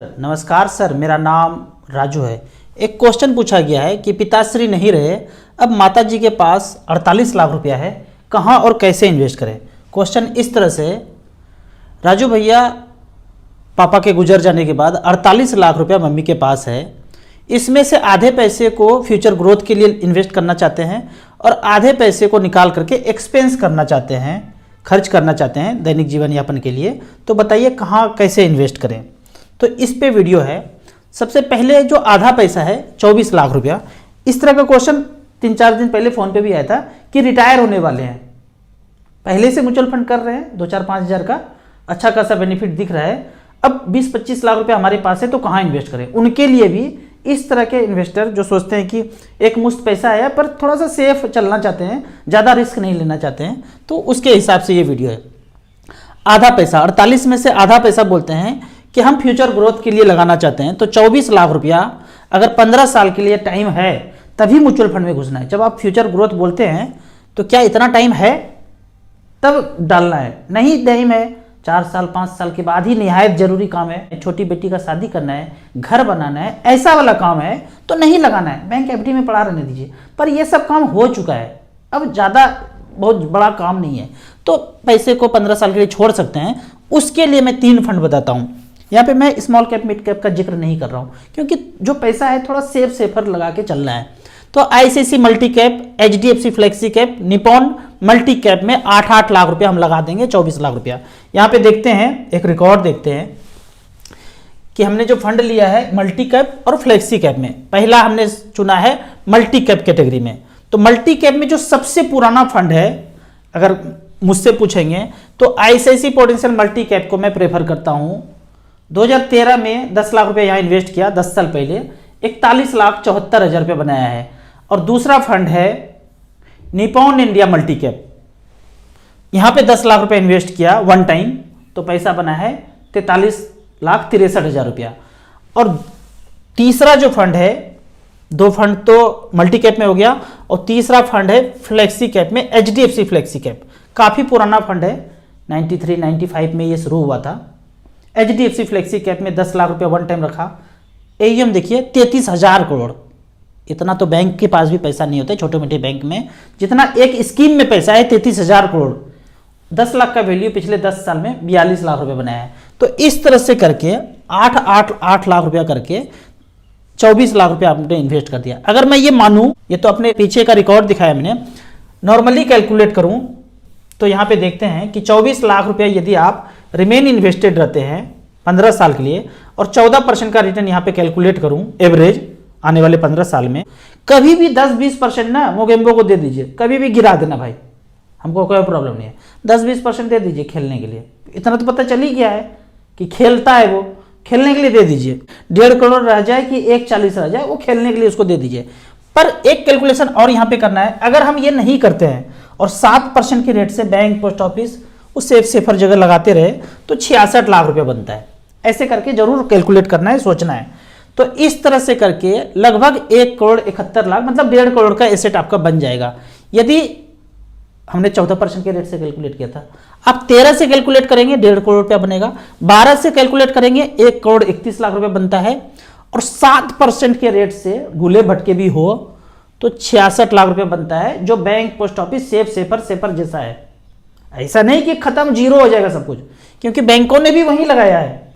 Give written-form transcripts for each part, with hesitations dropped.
नमस्कार सर, मेरा नाम राजू है। एक क्वेश्चन पूछा गया है कि पिताश्री नहीं रहे, अब माताजी के पास 48 लाख रुपया है, कहाँ और कैसे इन्वेस्ट करें। क्वेश्चन इस तरह से, राजू भैया पापा के गुजर जाने के बाद 48 लाख रुपया मम्मी के पास है। इसमें से आधे पैसे को फ्यूचर ग्रोथ के लिए इन्वेस्ट करना चाहते हैं और आधे पैसे को निकाल करके एक्सपेंस करना चाहते हैं, खर्च करना चाहते हैं दैनिक जीवन यापन के लिए। तो बताइए कहाँ कैसे इन्वेस्ट करें। तो इस पे वीडियो है। सबसे पहले जो आधा पैसा है 24 लाख रुपया, इस तरह का क्वेश्चन 3-4 दिन पहले फ़ोन पे भी आया था कि रिटायर होने वाले हैं, पहले से म्यूचुअल फंड कर रहे हैं, 2-4-5 हज़ार का अच्छा खासा बेनिफिट दिख रहा है, अब 20-25 लाख रुपया हमारे पास है तो कहाँ इन्वेस्ट करें। उनके लिए भी इस तरह के इन्वेस्टर जो सोचते हैं कि एक मुश्त पैसा है पर थोड़ा सा सेफ चलना चाहते हैं, ज़्यादा रिस्क नहीं लेना चाहते हैं, तो उसके हिसाब से ये वीडियो है। आधा पैसा 48 में से आधा पैसा बोलते हैं कि हम फ्यूचर ग्रोथ के लिए लगाना चाहते हैं, तो 24 लाख रुपया अगर 15 साल के लिए टाइम है तभी म्यूचुअल फंड में घुसना है। जब आप फ्यूचर ग्रोथ बोलते हैं तो क्या इतना टाइम है तब डालना है? नहीं टाइम है, 4 साल 5 साल के बाद ही निहायत जरूरी काम है, छोटी बेटी का शादी करना है, घर बनाना है, ऐसा वाला काम है तो नहीं लगाना है, बैंक एफडी में पड़ा रहने दीजिए। पर ये सब काम हो चुका है, अब ज़्यादा बहुत बड़ा काम नहीं है, तो पैसे को 15 साल के लिए छोड़ सकते हैं। उसके लिए मैं 3 फंड बताता हूँ। यहाँ पे मैं स्मॉल कैप मिड कैप का जिक्र नहीं कर रहा हूँ क्योंकि जो पैसा है थोड़ा सेफर लगा के चलना है। तो ICICI multi cap, HDFC flexi cap, Nippon multi cap में 8-8 लाख रुपया हम लगा देंगे, 24 लाख रुपया। यहाँ पे देखते हैं, एक रिकॉर्ड देखते हैं कि हमने जो फंड लिया है मल्टी कैप और फ्लेक्सी कैप में, पहला हमने चुना है मल्टी कैप कैटेगरी में। तो मल्टी कैप में जो सबसे पुराना फंड है, अगर मुझसे पूछेंगे तो आईसीआईसीआई प्रूडेंशियल मल्टी कैप को मैं प्रेफर करता हूँ। 2013 में 10 लाख रुपया यहाँ इन्वेस्ट किया, 10 साल पहले 41,74,000 रुपया बनाया है। और दूसरा फंड है निपॉन इंडिया मल्टी कैप, यहाँ पे 10 लाख रुपया इन्वेस्ट किया वन टाइम, तो पैसा बना है 43,63,000 रुपया। और तीसरा जो फंड है, 2 फंड तो मल्टी कैप में हो गया, और तीसरा फंड है फ्लेक्सी कैप में, एचडीएफसी फ्लेक्सी कैप, काफ़ी पुराना फंड है, 93-95 में ये शुरू हुआ था। एचडीएफसी फ्लेक्सी कैप में 10 लाख रुपया वन टाइम रखा। एईएम देखिए 33,000 करोड़। इतना तो बैंक के पास भी पैसा नहीं होता है, छोटे मोटे बैंक में जितना एक स्कीम में पैसा है 33,000 करोड़। 10 लाख का वैल्यू पिछले 10 साल में 42 लाख रुपया बनाया है। तो इस तरह से करके 8 लाख रुपया करके 24 लाख रुपया आपने इन्वेस्ट कर दिया। अगर मैं ये मानूं, ये तो अपने पीछे का रिकॉर्ड दिखाया मैंने, नॉर्मली कैलकुलेट करूं तो यहाँ पे देखते हैं कि 24 लाख रुपया यदि आप रिमेन इन्वेस्टेड रहते हैं 15 साल के लिए और 14% का रिटर्न यहाँ पे कैलकुलेट करूं एवरेज आने वाले 15 साल में, कभी भी 10-20% ना मोगेम्बो को दे दीजिए, कभी भी गिरा देना भाई, हमको कोई प्रॉब्लम नहीं है। 10-20% दे दीजिए खेलने के लिए, इतना तो पता चल ही गया है कि खेलता है वो, खेलने के लिए दे दीजिए। 1.5 करोड़ रह जाए कि 1,40 रह जाए, वो खेलने के लिए उसको दे दीजिए। पर एक कैलकुलेशन और यहाँ पे करना है, अगर हम ये नहीं करते हैं और 7% की रेट से बैंक, पोस्ट ऑफिस उस सेफर जगह लगाते रहे तो 66 लाख रुपया बनता है। ऐसे करके जरूर कैलकुलेट करना है, सोचना है। तो इस तरह से करके लगभग 1,71,00,000 मतलब 1.5 करोड़ का एसेट आपका बन जाएगा। यदि हमने 14% के रेट से कैलकुलेट किया था, आप 13 से कैलकुलेट करेंगे 1.5 करोड़ रुपया बनेगा, 12 से कैलकुलेट करेंगे 1,31,00,000 रुपया बनता है, और 7% के रेट से भूले भटके भी हो तो 66 लाख रुपया बनता है, जो बैंक, पोस्ट ऑफिस सेफर जैसा है। ऐसा नहीं कि खत्म जीरो हो जाएगा सब कुछ, क्योंकि बैंकों ने भी वहीं लगाया है,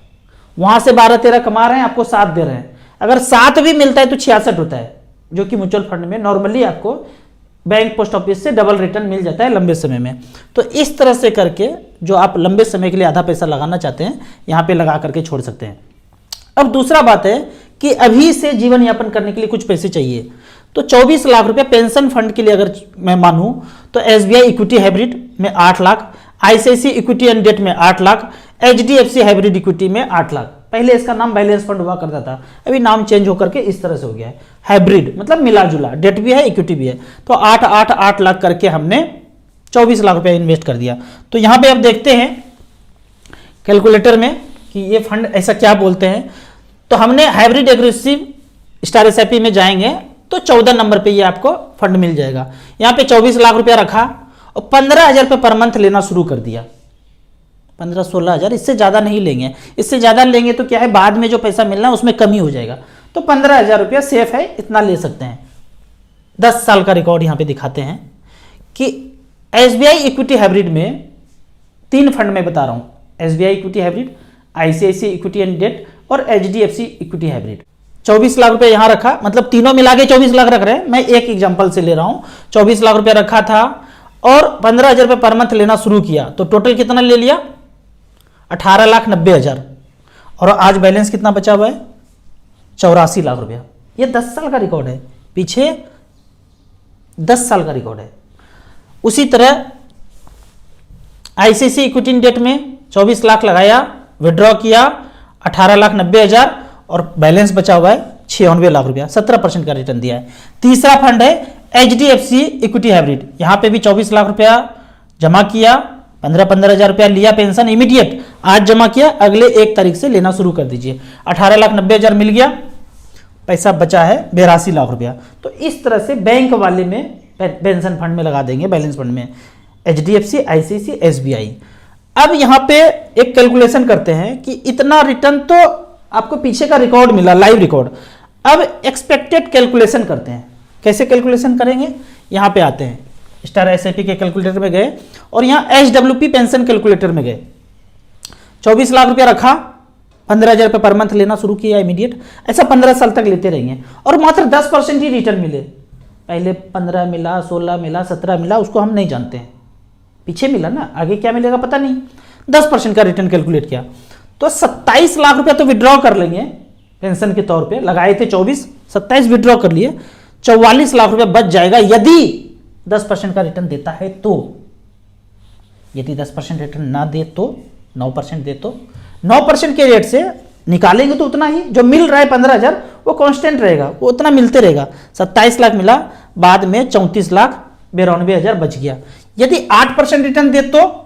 वहां से 12-13 कमा रहे हैं, आपको 7 दे रहे हैं। अगर 7 भी मिलता है तो 66 होता है, जो कि म्यूचुअल फंड में नॉर्मली आपको बैंक, पोस्ट ऑफिस से डबल रिटर्न मिल जाता है लंबे समय में। तो इस तरह से करके जो आप लंबे समय के लिए आधा पैसा लगाना चाहते हैं, यहाँ पे लगा करके छोड़ सकते हैं। अब दूसरा बात है कि अभी से जीवन यापन करने के लिए कुछ पैसे चाहिए, तो 24 लाख रुपया पेंशन फंड के लिए अगर मैं मानूं तो एसबीआई इक्विटी हाइब्रिड में 8 lakh, ICICI equity and debt में 8 लाख, एचडीएफसी हाइब्रिड इक्विटी में 8 लाख। पहले इसका नाम बैलेंस फंड हुआ करता था, अभी नाम चेंज होकर के इस तरह से हो गया है हाइब्रिड, मतलब मिला जुला, डेट भी है इक्विटी भी है। तो 8 लाख करके हमने 24 लाख रुपया इन्वेस्ट कर दिया। तो यहाँ पे अब देखते हैं कैलकुलेटर में कि ये फंड ऐसा क्या बोलते हैं। तो हमने हाइब्रिड एग्रेसिव स्टार एसआईपी में जाएंगे तो 14 नंबर पे ये आपको फंड मिल जाएगा। यहाँ पे 24 लाख रुपया रखा और 15,000 रुपये पर मंथ लेना शुरू कर दिया। 15-16 हज़ार, इससे ज़्यादा नहीं लेंगे। इससे ज़्यादा लेंगे तो क्या है, बाद में जो पैसा मिलना है उसमें कमी हो जाएगा। तो 15,000 रुपया सेफ है, इतना ले सकते हैं। 10 साल का रिकॉर्ड यहाँ पे दिखाते हैं कि SBI इक्विटी हाइब्रिड में 3 फंड में बता रहा हूँ, SBI equity hybrid, ICICI equity and debt और HDFC इक्विटी हाइब्रिड। 24 लाख रुपए यहाँ रखा, मतलब तीनों मिला के 24 लाख रख रहे हैं, मैं एक एग्जांपल से ले रहा हूँ। 24 लाख रुपया रखा था और 15,000 रुपये पर मंथ लेना शुरू किया, तो टोटल कितना ले लिया, 18,90,000। और आज बैलेंस कितना बचा हुआ है, 84 लाख रुपया। ये 10 साल का रिकॉर्ड है, पीछे 10 साल का रिकॉर्ड है। उसी तरह ICICI इक्विटी डेट में 24 लाख लगाया, विड्रॉ किया 18,90,000 और बैलेंस बचा हुआ है 96 लाख रुपया, 17% का रिटर्न दिया है। तीसरा फंड है HDFC इक्विटी हाइब्रिड, यहाँ पे भी 24 लाख रुपया जमा किया, 15,000 रुपया लिया पेंशन इमीडिएट, आज जमा किया, अगले 1 तारीख से लेना शुरू कर दीजिए। 18,90,000 मिल गया, पैसा बचा है 82 लाख रुपया। तो इस तरह से बैंक वाले में पेंशन फंड में लगा देंगे, बैलेंस फंड में, HDFC, ICICI, SBI। अब यहाँ पे एक कैलकुलेशन करते हैं कि इतना रिटर्न तो आपको पीछे का रिकॉर्ड मिला, लाइव रिकॉर्ड। अब एक्सपेक्टेड कैलकुलेशन करते हैं, कैसे कैलकुलेशन करेंगे, यहाँ पे आते हैं, स्टार SIP के कैलकुलेटर में गए और यहाँ HWP पेंशन कैलकुलेटर में गए। 24 लाख रुपया रखा, 15,000 रुपये पर मंथ लेना शुरू किया इमीडिएट, ऐसा 15 साल तक लेते रहेंगे और मात्र 10% ही रिटर्न मिले। पहले 15 मिला, 16 मिला, 17 मिला, उसको हम नहीं जानते हैं, पीछे मिला ना, आगे क्या मिलेगा पता नहीं। 10% का रिटर्न कैलकुलेट किया तो 27 लाख रुपया तो विड्रॉ कर लेंगे पेंशन के तौर पे, लगाए थे 24, 27 विड्रॉ कर लिए, 44 लाख रुपया बच जाएगा यदि 10% का रिटर्न देता है तो। यदि 10% रिटर्न ना दे तो 9% दे तो 9% के रेट से निकालेंगे तो उतना ही जो मिल रहा है 15,000 वो कांस्टेंट रहेगा, वो उतना मिलते रहेगा। 27 लाख मिला, बाद में 34,92,000 बच गया। यदि 8% रिटर्न दे तो,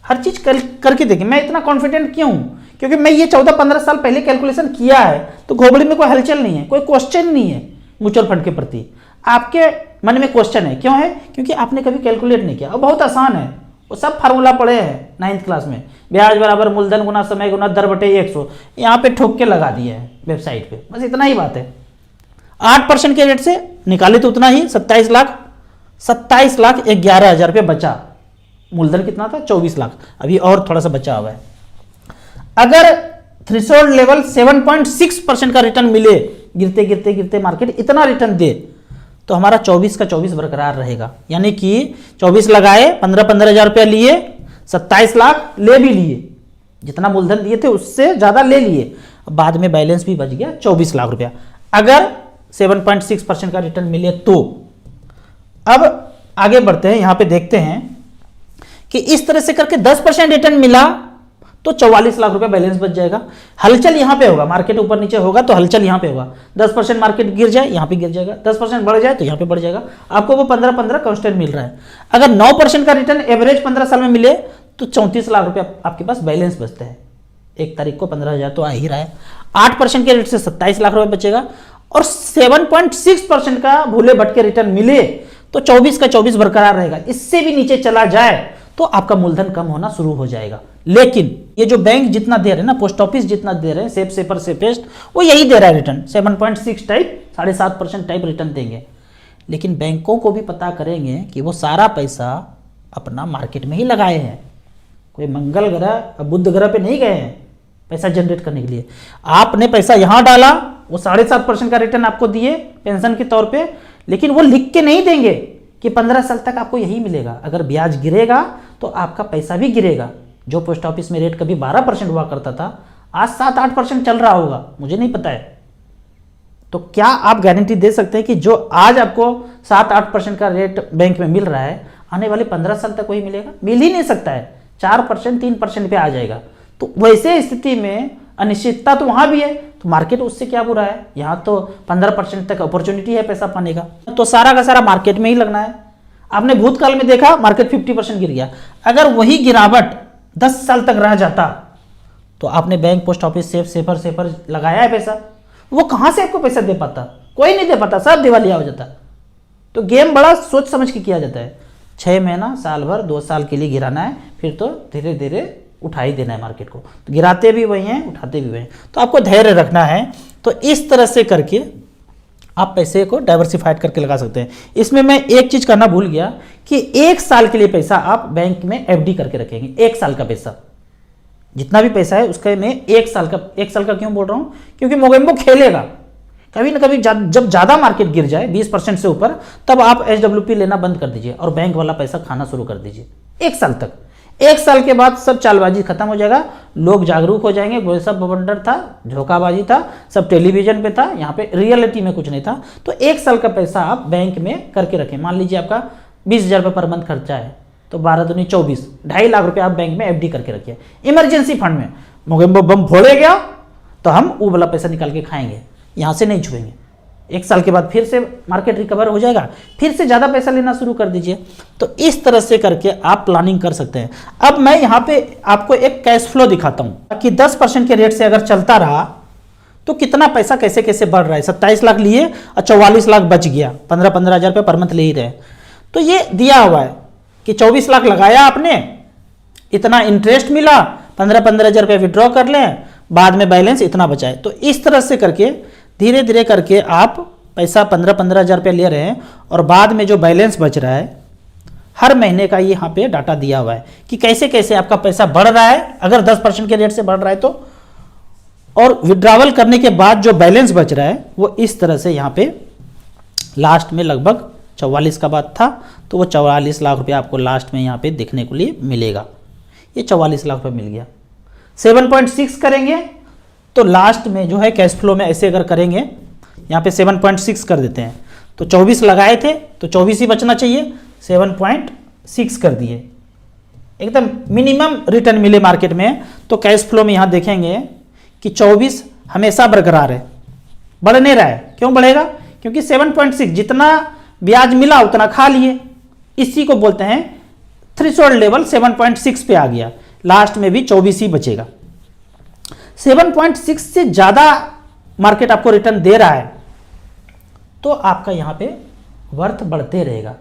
हर चीज करके देखिए। मैं इतना कॉन्फिडेंट क्यों हूं, क्योंकि मैं ये 14-15 साल पहले कैलकुलेशन किया है, तो घोबड़ी में कोई हलचल नहीं है, कोई क्वेश्चन नहीं है म्यूचुअल फंड के प्रति। आपके मन में क्वेश्चन है, क्यों है, क्योंकि आपने कभी कैलकुलेट नहीं किया। और बहुत आसान है, वो सब फार्मूला पढ़े हैं 9th क्लास में, ब्याज बराबर मूलधन गुना समय गुना दर बटे 100, यहाँ पे ठोक के लगा दिया है वेबसाइट पे, बस इतना ही बात है। 8% के रेट से निकाले तो उतना ही, 27,11,000 रुपये बचा। मूलधन कितना था, 24 लाख, अभी और थोड़ा सा बचा हुआ है। अगर थ्रेशोल्ड लेवल 7.6% का रिटर्न मिले, गिरते गिरते गिरते मार्केट इतना रिटर्न दे, तो हमारा 24 का 24 बरकरार रहेगा। यानी कि 24 लगाए, 15,000 रुपया लिए, 27 लाख ले भी लिए, जितना मूलधन दिए थे उससे ज्यादा ले लिए, बाद में बैलेंस भी बच गया 24 लाख रुपया। अगर 7.6% का रिटर्न मिले तो। अब आगे बढ़ते हैं, यहां पे देखते हैं कि इस तरह से करके 10% रिटर्न मिला तो 44 लाख रुपया बैलेंस बच जाएगा। हलचल यहां पे होगा, मार्केट ऊपर नीचे होगा तो हलचल यहां पे होगा। 10% मार्केट गिर जाए, यहां पे गिर जाएगा, 10% बढ़ जाए तो यहां पे बढ़ जाएगा। आपको वो 15-15 कांस्टेंट मिल रहा है। अगर 9% का रिटर्न एवरेज 15 साल में मिले तो 34 लाख रुपया आपके पास बैलेंस बचता है। 1 तारीख को 15,000 तो आ ही रहा है। 8% के रेट से 27 लाख रुपया बचेगा और 7.6% का भूले भटके रिटर्न मिले तो 24 का 24 बरकरार रहेगा। इससे भी नीचे चला जाए तो आपका मूलधन कम होना शुरू हो जाएगा। लेकिन ये जो बैंक जितना दे रहे हैं ना, पोस्ट ऑफिस जितना दे रहे हैं, सेफ सेपर सेफेस्ट, वो यही दे रहा है रिटर्न, 7.6 टाइप, 7.5% टाइप रिटर्न देंगे। लेकिन बैंकों को भी पता करेंगे कि वो सारा पैसा अपना मार्केट में ही लगाए हैं, कोई मंगल ग्रह बुध ग्रह पे नहीं गए हैं पैसा जनरेट करने के लिए। आपने पैसा यहां डाला, वो 7.5% का रिटर्न आपको दिए पेंशन के तौर पे, लेकिन वो लिख के नहीं देंगे कि 15 साल तक आपको यही मिलेगा। अगर ब्याज गिरेगा तो आपका पैसा भी गिरेगा। जो पोस्ट ऑफिस में रेट कभी 12% हुआ करता था, आज 7-8% चल रहा होगा, मुझे नहीं पता है। तो क्या आप गारंटी दे सकते हैं कि जो आज आपको 7-8% का रेट बैंक में मिल रहा है, आने वाले 15 साल तक वही मिलेगा? मिल ही नहीं सकता है, 4%, 3% पे आ जाएगा। तो वैसे स्थिति में अनिश्चितता तो वहां भी है, तो मार्केट उससे क्या बुरा है? यहां तो 15% तक अपॉर्चुनिटी है पैसा पाने का, तो सारा का सारा मार्केट में ही लगना है। आपने भूतकाल में देखा मार्केट 50% गिर गया, अगर वही गिरावट 10 साल तक रह जाता तो आपने बैंक, पोस्ट ऑफिस, सेफर लगाया है पैसा, वो कहां से आपको पैसा दे पाता? कोई नहीं दे पाता, सब दिवालिया हो जाता। तो गेम बड़ा सोच समझ के किया जाता है। 6 महीना, साल भर, 2 साल के लिए गिराना है, फिर तो धीरे धीरे उठा ही देना है मार्केट को। तो गिराते भी वही हैं, उठाते भी वही हैं, तो आपको धैर्य रखना है। तो इस तरह से करके आप पैसे को डाइवर्सिफाइड करके लगा सकते हैं। इसमें मैं एक चीज करना भूल गया कि 1 साल के लिए पैसा आप बैंक में एफडी करके रखेंगे। 1 साल का पैसा, जितना भी पैसा है उसका मैं 1 साल का क्यों बोल रहा हूं, क्योंकि मोगेम्बो खेलेगा कभी ना कभी। जब ज्यादा मार्केट गिर जाए 20% से ऊपर, तब आप एचडब्ल्यूपी लेना बंद कर दीजिए और बैंक वाला पैसा खाना शुरू कर दीजिए 1 साल तक। 1 साल के बाद सब चालबाजी खत्म हो जाएगा, लोग जागरूक हो जाएंगे, वो सब बवंडर था, धोखाबाजी था, सब टेलीविजन पे था, यहाँ पे रियलिटी में कुछ नहीं था। तो 1 साल का पैसा आप बैंक में करके रखें। मान लीजिए आपका 20,000 रुपये पर मंथ खर्चा है, तो 12 दूनी 24, 2.5 लाख रुपये आप बैंक में एफडी करके रखिए। इमरजेंसी फंड में मोगेम्बो बम फोड़े गया तो हम वो वाला पैसा निकाल के खाएंगे, यहाँ से नहीं छुएंगे। 1 साल के बाद फिर से मार्केट रिकवर हो जाएगा, फिर से ज़्यादा पैसा लेना शुरू कर दीजिए। तो इस तरह से करके आप प्लानिंग कर सकते हैं। अब मैं यहाँ पे आपको एक कैश फ्लो दिखाता हूँ कि 10% के रेट से अगर चलता रहा तो कितना पैसा कैसे कैसे बढ़ रहा है। 27 लाख लिए और 44 लाख बच गया, 15-15 हज़ार रुपये पर मंथ ले ही रहे। तो ये दिया हुआ है कि 24 लाख लगाया आपने, इतना इंटरेस्ट मिला, 15-15 हज़ार रुपये विड्रॉ कर लें, बाद में बैलेंस इतना बचाए। तो इस तरह से करके धीरे धीरे करके आप पैसा 15-15 हज़ार रुपये ले रहे हैं और बाद में जो बैलेंस बच रहा है हर महीने का यहाँ पे डाटा दिया हुआ है कि कैसे कैसे आपका पैसा बढ़ रहा है, अगर 10% के रेट से बढ़ रहा है तो, और विड्रावल करने के बाद जो बैलेंस बच रहा है वो इस तरह से यहाँ पे लास्ट में लगभग 44 का बात था, तो वो 44 लाख रुपया आपको लास्ट में यहाँ पे देखने को लिए मिलेगा। ये 44 लाख रुपये मिल गया। 7.6 करेंगे तो लास्ट में जो है कैश फ्लो में ऐसे अगर करेंगे, यहाँ पे 7.6 कर देते हैं, तो 24 लगाए थे तो 24 ही बचना चाहिए, 7.6 कर दिए, एकदम मिनिमम रिटर्न मिले मार्केट में। तो कैश फ्लो में यहाँ देखेंगे कि 24 हमेशा बरकरार है, बढ़ नहीं रहा है। क्यों बढ़ेगा? क्योंकि 7.6 जितना ब्याज मिला उतना खा लिए, इसी को बोलते हैं थ्रेशोल्ड लेवल 7.6 पे आ गया, लास्ट में भी 24 ही बचेगा। 7.6 से ज्यादा मार्केट आपको रिटर्न दे रहा है तो आपका यहां पे वर्थ बढ़ते रहेगा।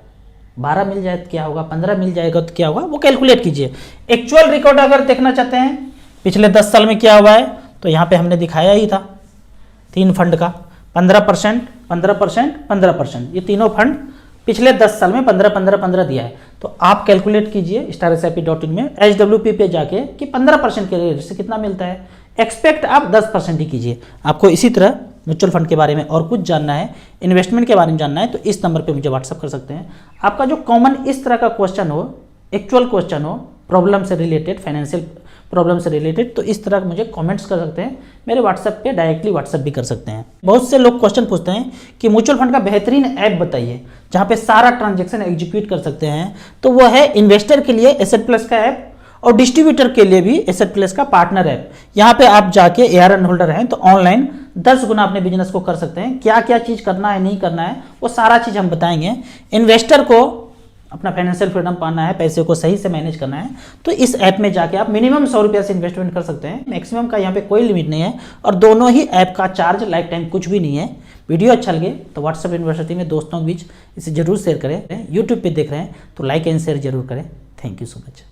12 मिल जाए तो क्या होगा, 15 मिल जाएगा तो क्या होगा, वो कैलकुलेट कीजिए। एक्चुअल रिकॉर्ड अगर देखना चाहते हैं पिछले 10 साल में क्या हुआ है, तो यहां पे हमने दिखाया ही था 3 फंड का 15%, 15%, 15%, ये तीनों फंड पिछले 10 साल में 15-15-15 दिया है। तो आप कैलकुलेट कीजिए StarSIP.in में HWP पे जाके कि 15% के रेट से कितना मिलता है। एक्सपेक्ट आप 10% ही कीजिए। आपको इसी तरह म्यूचुअल फंड के बारे में और कुछ जानना है, इन्वेस्टमेंट के बारे में जानना है, तो इस नंबर पे मुझे व्हाट्सअप कर सकते हैं। आपका जो कॉमन इस तरह का क्वेश्चन हो, एक्चुअल क्वेश्चन हो, प्रॉब्लम से रिलेटेड, फाइनेंशियल प्रॉब्लम से रिलेटेड, तो इस तरह मुझे कमेंट्स कर सकते हैं। मेरे व्हाट्सएप पे डायरेक्टली व्हाट्सएप भी कर सकते हैं। बहुत से लोग क्वेश्चन पूछते हैं कि म्यूचुअल फंड का बेहतरीन ऐप बताइए जहाँ पे सारा ट्रांजैक्शन एग्जीक्यूट कर सकते हैं। तो वो है इन्वेस्टर के लिए एसेट प्लस का ऐप और डिस्ट्रीब्यूटर के लिए भी एसेट प्लस का पार्टनर ऐप। यहाँ पे आप जाके ARN होल्डर हैं तो ऑनलाइन 10 गुना अपने बिजनेस को कर सकते हैं। क्या क्या चीज़ करना है, नहीं करना है, वो सारा चीज़ हम बताएंगे। इन्वेस्टर को अपना फाइनेंशियल फ्रीडम पाना है, पैसे को सही से मैनेज करना है, तो इस ऐप में जाके आप मिनिमम 100 रुपये से इन्वेस्टमेंट कर सकते हैं। मैक्सिमम का यहाँ पे कोई लिमिट नहीं है और दोनों ही ऐप का चार्ज लाइफ टाइम कुछ भी नहीं है। वीडियो अच्छा लगे तो व्हाट्सएप यूनिवर्सिटी में दोस्तों के बीच इसे जरूर शेयर करें। यूट्यूब पे देख रहे हैं तो लाइक एंड शेयर जरूर करें। Thank you so much.